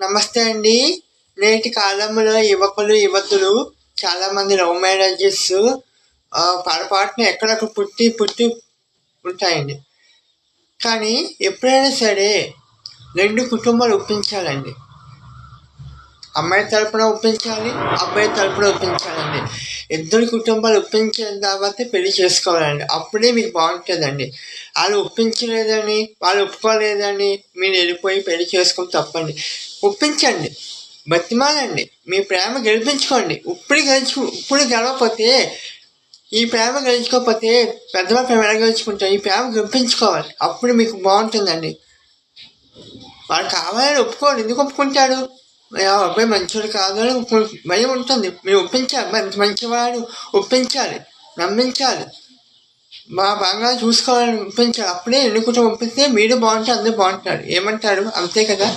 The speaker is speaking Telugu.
నమస్తే అండి. నేటి కాలంలో యువకులు, యువతులు చాలామంది లవ్ మ్యారేజెస్ పొరపాటున ఎక్కడొక పుట్టి ఉంటాయండి. కానీ ఎప్పుడైనా సరే 2 కుటుంబాలు ఒప్పించాలండి. అమ్మాయి తరపున ఒప్పించాలి, అబ్బాయి తరపున ఒప్పించాలండి. 2 కుటుంబాలు ఒప్పించిన తర్వాతే పెళ్లి చేసుకోవాలండి. అప్పుడే మీకు బాగుంటుందండి. వాళ్ళు ఒప్పించలేదని, వాళ్ళు ఒప్పుకోలేదని మీరు వెళ్ళిపోయి పెళ్లి చేసుకుని తప్పండి. ఒప్పించండి, బతిమాలండి, మీ ప్రేమ గెలిపించుకోండి. ఇప్పుడు గెలవకపోతే, ఈ ప్రేమ గెలుచుకోకపోతే పెద్దవాళ్ళ ప్రేమ ఎలా గెలుచుకుంటారు? ఈ ప్రేమ గెలిపించుకోవాలి. అప్పుడు మీకు బాగుంటుందండి. వాడు కావాలని ఒప్పుకోండి. ఎందుకు ఒప్పుకుంటాడు? అబ్బాయి మంచివాడు కాదు అని భయం ఉంటుంది. మీరు ఒప్పించాలి. మంచివాడు ఒప్పించాలి, నమ్మించాలి, బాగా చూసుకోవాలని ఒప్పించాలి. అప్పుడే ఎన్నుకుంటూ ఒప్పిస్తే మీరు బాగుంటే అందరూ బాగుంటారు. ఏమంటారు? అంతే కదా.